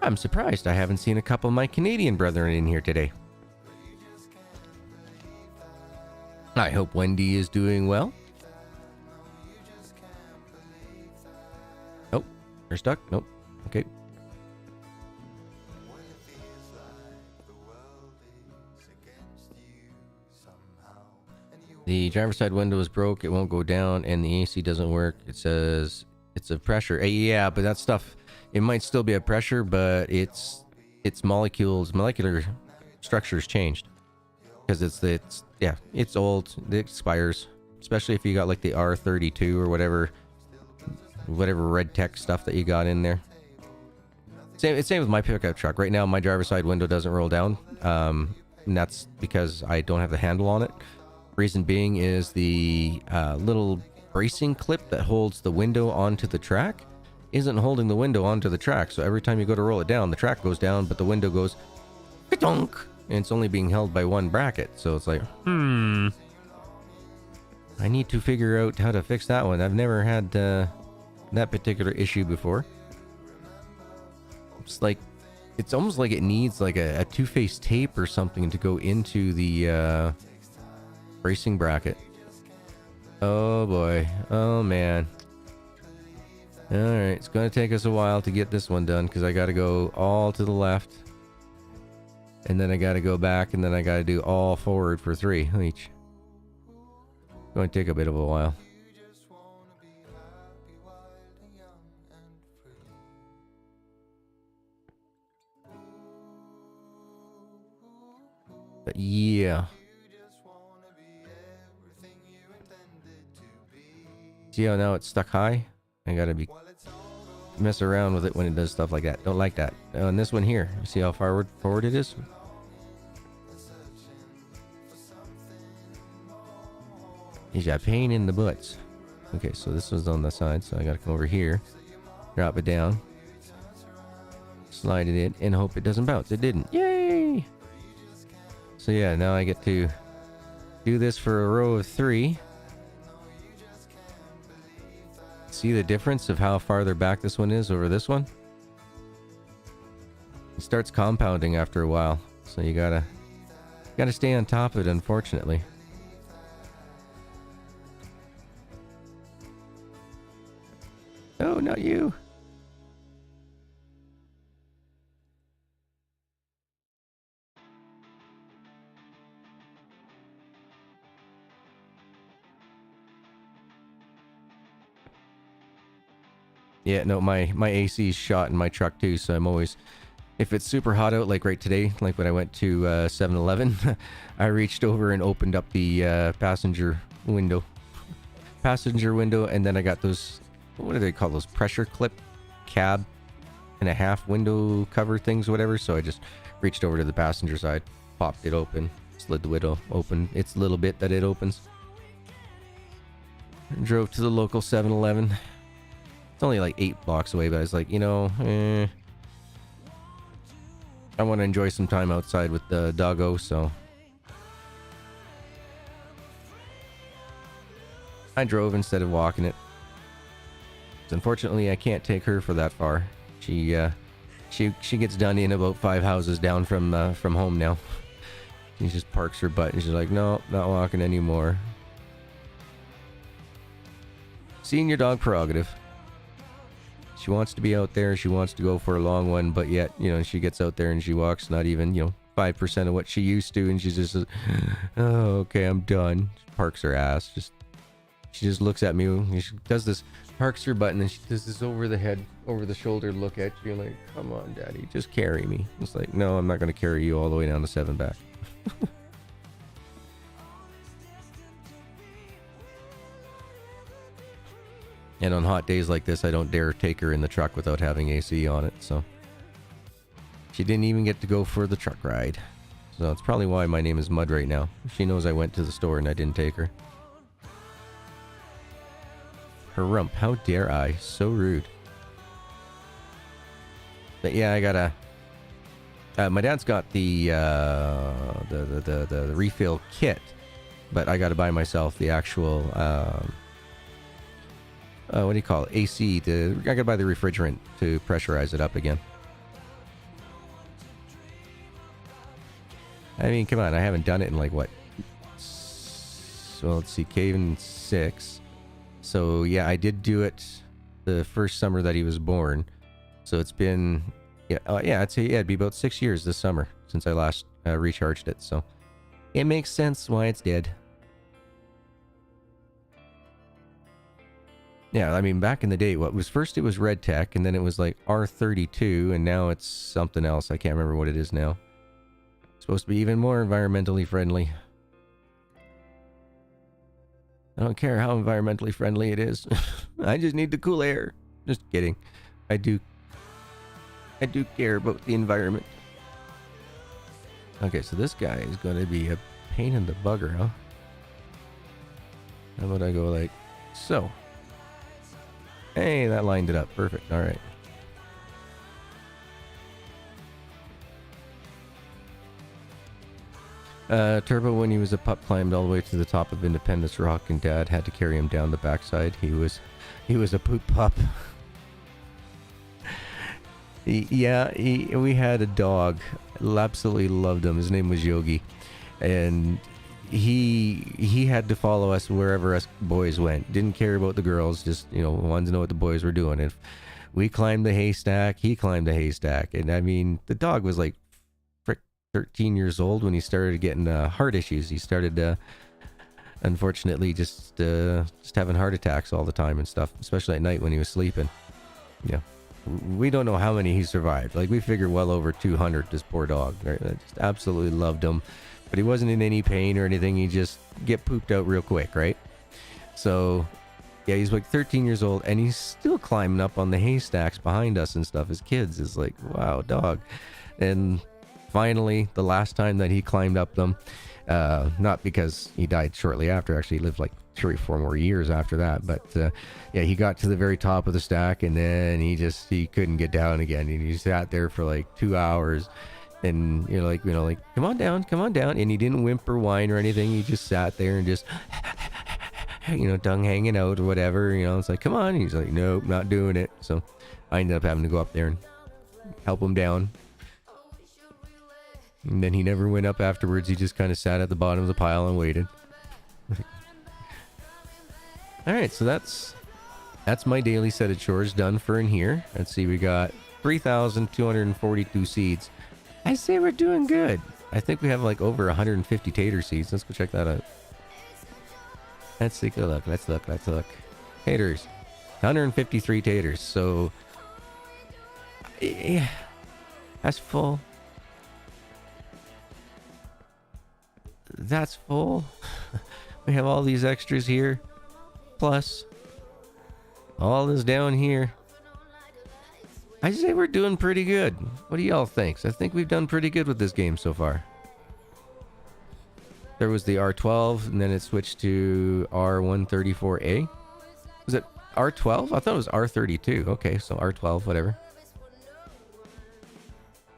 I'm surprised I haven't seen a couple of my Canadian brethren in here today. I hope Wendy is doing well. Nope, you're stuck. Nope. Okay. The driver's side window is broke. It won't go down, and the AC doesn't work. It says it's a pressure. Yeah, but that stuff, it might still be a pressure, but its molecular structure has changed because it's old. It expires, especially if you got like the R32 or whatever red tech stuff that you got in there. Same with my pickup truck. Right now, my driver's side window doesn't roll down, and that's because I don't have the handle on it. Reason being is the little bracing clip that holds the window onto the track isn't holding the window onto the track. So every time you go to roll it down, the track goes down, but the window goes ka-donk, and it's only being held by one bracket. So it's like, I need to figure out how to fix that one. I've never had that particular issue before. It's almost like it needs like a two-face tape or something to go into the bracing bracket. Oh boy. Oh man. Alright, it's gonna take us a while to get this one done because I gotta go all to the left. And then I gotta go back and then I gotta do all forward for 3 each. It's going to take a bit of a while. But yeah. See how now it's stuck high? I gotta mess around with it when it does stuff like that. Don't like that. On this one here, you see how far forward it is? He's got pain in the butts. Okay, so this was on the side, so I gotta come over here, drop it down, slide it in, and hope it doesn't bounce. It didn't. Yay! So yeah, now I get to do this for a row of 3. See the difference of how farther back this one is over this one? It starts compounding after a while, so you gotta stay on top of it, unfortunately. Oh, not you. Yeah, no, my AC is shot in my truck too, so I'm always, if it's super hot out, like right today, like when I went to 7-Eleven, I reached over and opened up the passenger window, and then I got those, what do they call those, pressure clip cab and a half window cover things, whatever. So I just reached over to the passenger side, popped it open, slid the window open, it's a little bit that it opens, and drove to the local 7-Eleven. It's only like 8 blocks away, but I was like, you know, I want to enjoy some time outside with the doggo, so I drove instead of walking it. Unfortunately, I can't take her for that far. She gets done in about 5 houses down from home now. She just parks her butt and she's like, no, not walking anymore. Senior dog prerogative. She wants to be out there. She wants to go for a long one, but yet, you know, she gets out there and she walks not even, you know, 5% of what she used to, and she's just, oh, okay, I'm done. She parks her ass. She just looks at me. She does this, parks her butt, and then she does this over the head, over the shoulder look at you, like, come on, daddy, just carry me. It's like, no, I'm not going to carry you all the way down to 7 back. And on hot days like this, I don't dare take her in the truck without having AC on it, so she didn't even get to go for the truck ride. So that's probably why my name is Mud right now. She knows I went to the store and I didn't take her. Her rump, how dare I? So rude. But yeah, I gotta... my dad's got the refill kit, but I gotta buy myself the actual... what do you call it? AC. I gotta buy the refrigerant to pressurize it up again. I mean, come on, I haven't done it in like what? So let's see, Caven 6. So yeah, I did do it the first summer that he was born. So it's been, yeah, I'd say it'd be about 6 years this summer since I last recharged it. So it makes sense why it's dead. Yeah, I mean, back in the day, what was first, it was Red Tech, and then it was like R32, and now it's something else. I can't remember what it is now. It's supposed to be even more environmentally friendly. I don't care how environmentally friendly it is. I just need the cool air. Just kidding. I do care about the environment. Okay, so this guy is going to be a pain in the bugger, huh? How about I go like so? Hey, that lined it up. Perfect. All right. Turbo, when he was a pup, climbed all the way to the top of Independence Rock, and Dad had to carry him down the backside. He was a poop pup. We had a dog. Absolutely loved him. His name was Yogi, and he had to follow us wherever us boys went. Didn't care about the girls, just, you know, wanted to know what the boys were doing. If we climbed the haystack, he climbed the haystack. And I mean, the dog was like 13 years old when he started getting heart issues. He started unfortunately just having heart attacks all the time and stuff, especially at night when he was sleeping. Yeah, we don't know how many he survived. Like, we figure well over 200. This poor dog, right? I just absolutely loved him, but he wasn't in any pain or anything. He just get pooped out real quick, right? So yeah, he's like 13 years old and he's still climbing up on the haystacks behind us and stuff as kids. Is like, wow, dog. And finally, the last time that he climbed up them, not because he died shortly after, actually he lived like 3 or 4 more years after that, but yeah, he got to the very top of the stack and then he couldn't get down again, and he sat there for like 2 hours, and you're like, you know, like, come on down, and he didn't whimper, whine or anything. He just sat there and just you know, tongue hanging out or whatever, you know. It's like, come on, and he's like, nope, not doing it. So I ended up having to go up there and help him down. And then he never went up afterwards. He just kind of sat at the bottom of the pile and waited. Alright, so that's my daily set of chores done for in here. Let's see, we got 3,242 seeds. I say we're doing good. I think we have like over 150 tater seeds. Let's go check that out. Let's take a look. Let's look. Taters. 153 taters. So yeah, that's full. That's full. We have all these extras here, plus all this down here. I say we're doing pretty good. What do y'all think? I think we've done pretty good with this game so far. There was the R12, and then it switched to R134A. Was it R12? I thought it was R32. Okay, so R12, whatever.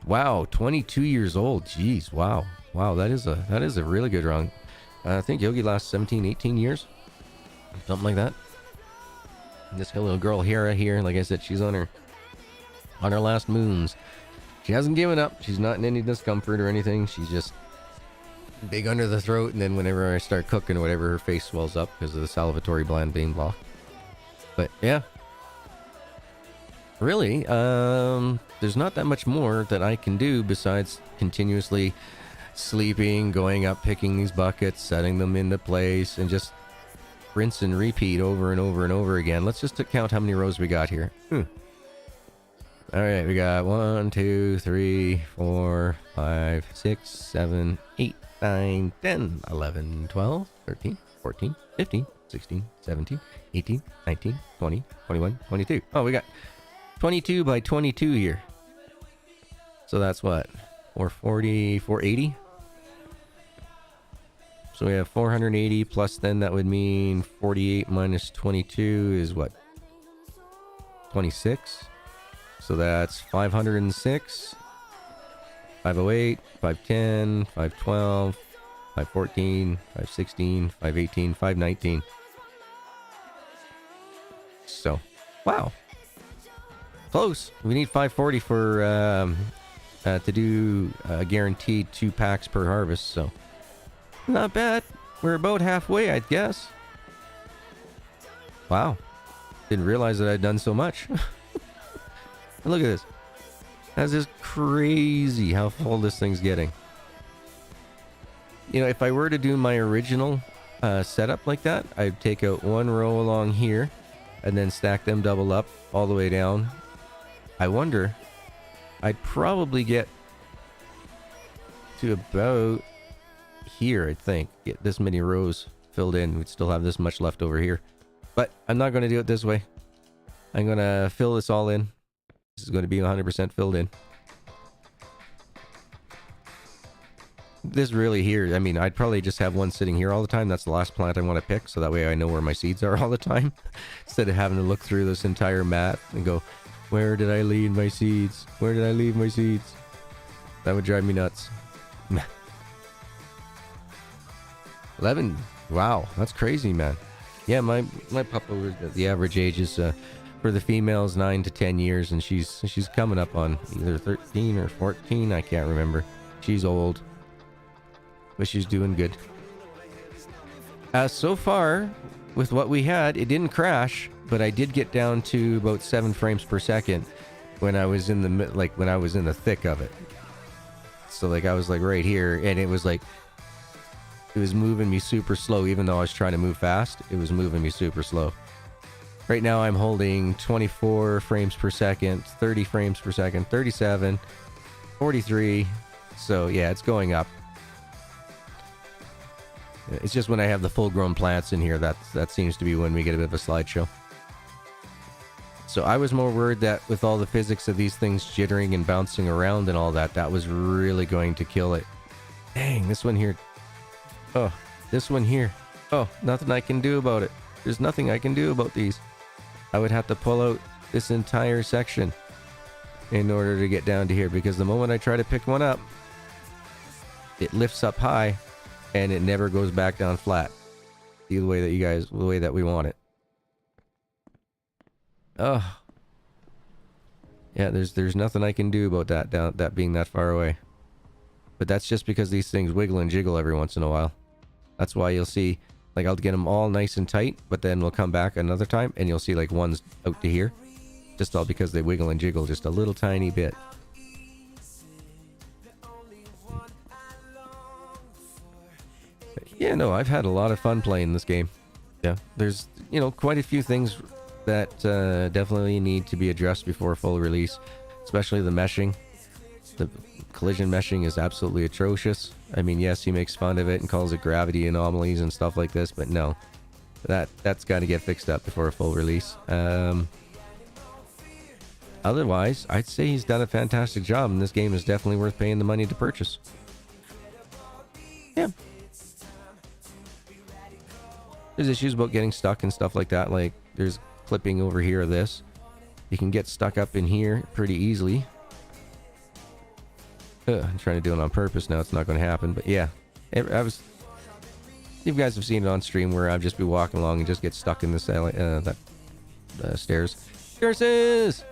Wow, 22 years old. Jeez, wow. Wow, that is a really good run. I think Yogi lasts 17, 18 years. Something like that. And this little girl Hera here, like I said, she's on her last moons. She hasn't given up. She's not in any discomfort or anything. She's just big under the throat, and then whenever I start cooking or whatever, her face swells up because of the salivatory gland being blocked. But yeah. Really, there's not that much more that I can do besides continuously sleeping, going up, picking these buckets, setting them into place, and just rinse and repeat over and over and over again. Let's just count how many rows we got here. All right, we got 1, 2, 3, 4, 5, 6, 7, 8, 9, 10, 11, 12, 13, 14, 15, 16, 17, 18, 19, 20, 21, 22. Oh, we got 22 by 22 here. So that's what? 440, 480? So we have 480 plus, then that would mean 48 minus 22 is what? 26. So that's 506, 508, 510, 512, 514, 516, 518, 519. So, wow. Close. We need 540 for to do guaranteed 2 packs per harvest, so not bad. We're about halfway, I guess. Wow. Didn't realize that I'd done so much. Look at this. That's just crazy how full this thing's getting. You know, if I were to do my original setup like that, I'd take out 1 row along here and then stack them double up all the way down. I wonder, I'd probably get to about here, I think. Get this many rows filled in. We'd still have this much left over here. But I'm not going to do it this way. I'm going to fill this all in. This is going to be 100% filled in. This really here, I mean, I'd probably just have one sitting here all the time. That's the last plant I want to pick, so that way I know where my seeds are all the time. Instead of having to look through this entire mat and go, where did I leave my seeds? Where did I leave my seeds? That would drive me nuts. 11. Wow, that's crazy, man. Yeah, my pup over the average age is for the females 9 to 10 years, and she's coming up on either 13 or 14. I can't remember. She's old, but she's doing good. So far, with what we had, it didn't crash, but I did get down to about 7 frames per second when I was in the thick of it. So like I was like right here, and it was moving me super slow. Even though I was trying to move fast, it was moving me super slow. Right now I'm holding 24 frames per second, 30 frames per second, 37, 43. So yeah, it's going up. It's just when I have the full-grown plants in here, that seems to be when we get a bit of a slideshow. So I was more worried that with all the physics of these things jittering and bouncing around and all that, that was really going to kill it. Dang, this one here. Oh, this one here. Oh, nothing I can do about it. There's nothing I can do about these. I would have to pull out this entire section in order to get down to here, because the moment I try to pick one up, it lifts up high and it never goes back down flat. The way that we want it. Oh. Yeah, there's nothing I can do about that being that far away. But that's just because these things wiggle and jiggle every once in a while. That's why you'll see, like, I'll get them all nice and tight, but then we'll come back another time and you'll see like one's out to here. Just all because they wiggle and jiggle just a little tiny bit. Yeah, no, I've had a lot of fun playing this game. Yeah, there's, quite a few things that definitely need to be addressed before full release, especially the meshing. The collision meshing is absolutely atrocious. I mean, yes, he makes fun of it and calls it gravity anomalies and stuff like this, but no, that's got to get fixed up before a full release. Otherwise, I'd say he's done a fantastic job, and this game is definitely worth paying the money to purchase. Yeah. There's issues about getting stuck and stuff like that. Like, there's clipping over here of this. You can get stuck up in here pretty easily. I'm trying to do it on purpose now. It's not going to happen. But yeah, you guys have seen it on stream where I'll just be walking along and just get stuck in this stairs. Curses!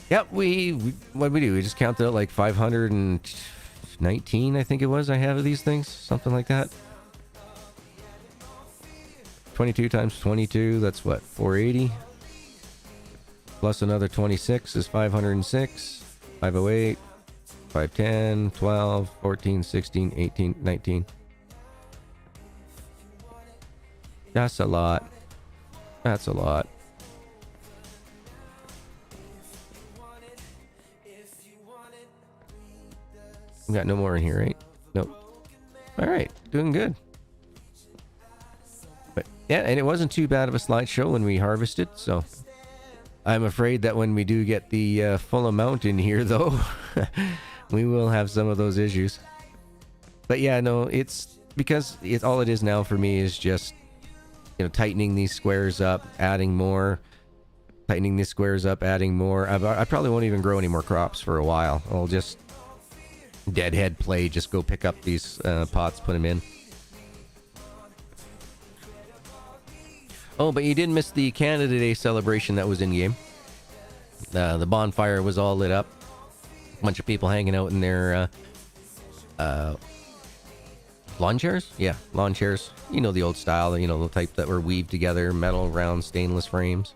Yep, what did we do? We just counted out like 519, I think it was, I have of these things. Something like that. 22 times 22, that's what, 480? Plus another 26 is 506. 508, 510, 12, 14, 16, 18, 19. That's a lot. That's a lot. We got no more in here, right? Nope. Alright, doing good. But yeah, and it wasn't too bad of a slideshow when we harvested, so I'm afraid that when we do get the full amount in here, though, we will have some of those issues. But yeah, no, it's because all it is now for me is just, tightening these squares up, adding more, tightening these squares up, adding more. I probably won't even grow any more crops for a while. I'll just deadhead play, just go pick up these pots, put them in. Oh, but you did miss the Canada Day celebration that was in game. The bonfire was all lit up. A bunch of people hanging out in their lawn chairs? Yeah, lawn chairs. You know, the old style, the type that were weaved together, metal, round, stainless frames.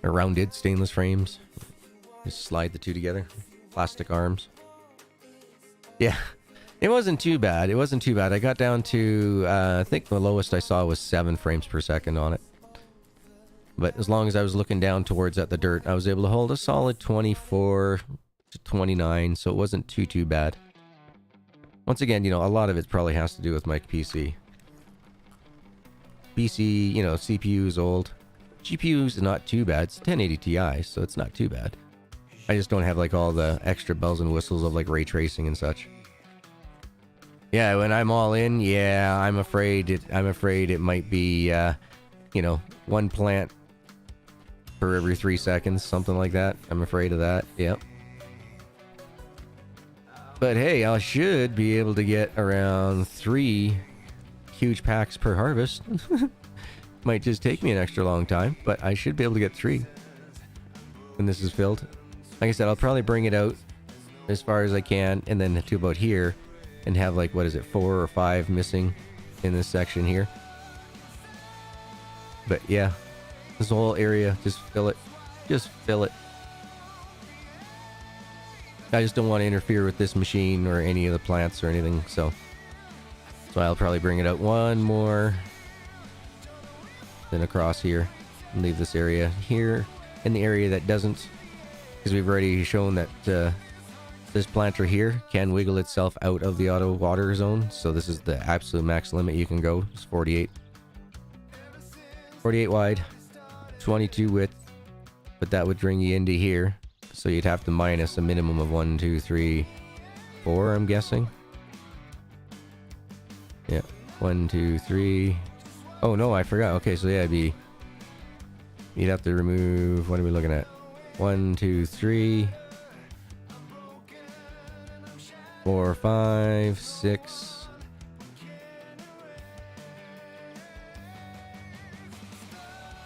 Or rounded stainless frames. Just slide the two together. Plastic arms. Yeah. It wasn't too bad. It wasn't too bad. I got down to, I think the lowest I saw was 7 frames per second on it. But as long as I was looking down towards the dirt, I was able to hold a solid 24 to 29, so it wasn't too bad. Once again, a lot of it probably has to do with my PC. PC, CPU is old. GPU is not too bad. It's a 1080 Ti, so it's not too bad. I just don't have, like, all the extra bells and whistles of, like, ray tracing and such. Yeah, when I'm all in, yeah, I'm afraid it might be, one plant per every 3 seconds, something like that. I'm afraid of that, yep. But hey, I should be able to get around 3 huge packs per harvest. Might just take me an extra long time, but I should be able to get 3 when this is filled. Like I said, I'll probably bring it out as far as I can, and then to about here, and have, like, 4 or 5 missing in this section here. But yeah, this whole area, just fill it. Just fill it. I just don't want to interfere with this machine or any of the plants or anything, so I'll probably bring it out one more, then across here, and leave this area here, and the area that doesn't, because we've already shown that this planter here can wiggle itself out of the auto water zone, so this is the absolute max limit you can go. It's 48 wide, 22 width, but that would bring you into here. So you'd have to minus a minimum of 1, 2, 3, 4, I'm guessing. Yeah, 1, 2, 3. Oh no, I forgot. Okay, so yeah, you'd have to remove, what are we looking at? 1, 2, 3, 4, 5, 6.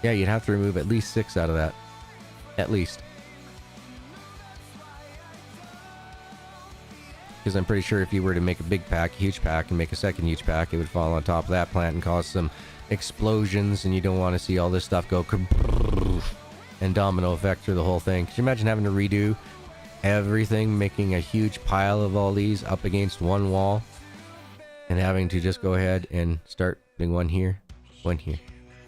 Yeah, you'd have to remove at least 6 out of that. At least. Because I'm pretty sure if you were to make a big pack, huge pack, and make a second huge pack, it would fall on top of that plant and cause some explosions, and you don't want to see all this stuff go and domino effect through the whole thing. Could you imagine having to redo everything, making a huge pile of all these up against one wall, and having to just go ahead and start putting one here, one here,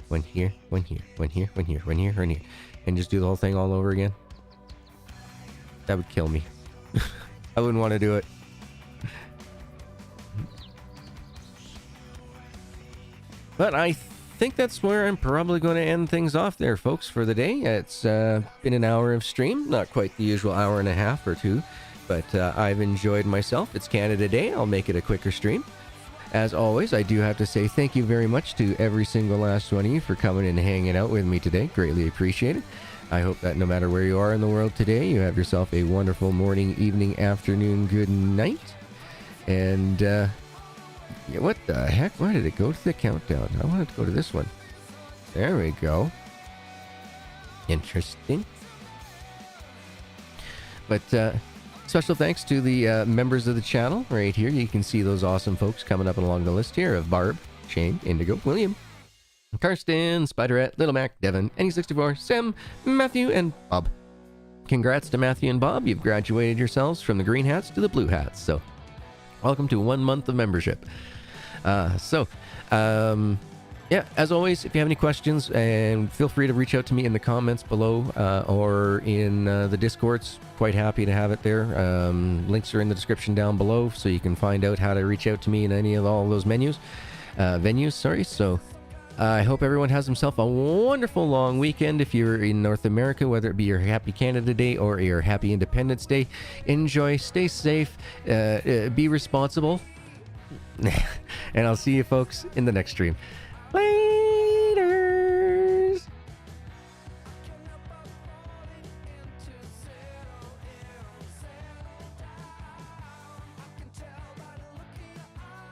one here, one here, one here, one here, one here, one here, and just do the whole thing all over again? That would kill me. I wouldn't want to do it. But I think that's where I'm probably going to end things off there, folks, for the day. It's been an hour of stream, not quite the usual hour and a half or two, but I've enjoyed myself. It's Canada Day. I'll make it a quicker stream. As always, I do have to say thank you very much to every single last one of you for coming and hanging out with me today. Greatly appreciated. I hope that no matter where you are in the world today, you have yourself a wonderful morning, evening, afternoon, good night. And, yeah, what the heck? Why did it go to the countdown? I wanted to go to this one. There we go. Interesting. But, special thanks to the members of the channel right here. You can see those awesome folks coming up along the list here of Barb, Shane, Indigo, William, Karsten, Spiderette, Little Mac, Devin, Any64, Sam, Matthew, and Bob. Congrats to Matthew and Bob. You've graduated yourselves from the green hats to the blue hats. So, welcome to 1 month of membership. Yeah, as always, if you have any questions, and feel free to reach out to me in the comments below or in the Discords. Quite happy to have it there. Links are in the description down below, so you can find out how to reach out to me in any of all those venues. So I hope everyone has himself a wonderful long weekend. If you're in North America, whether it be your Happy Canada Day or your Happy Independence Day, enjoy, stay safe, be responsible, and I'll see you folks in the next stream. Bye!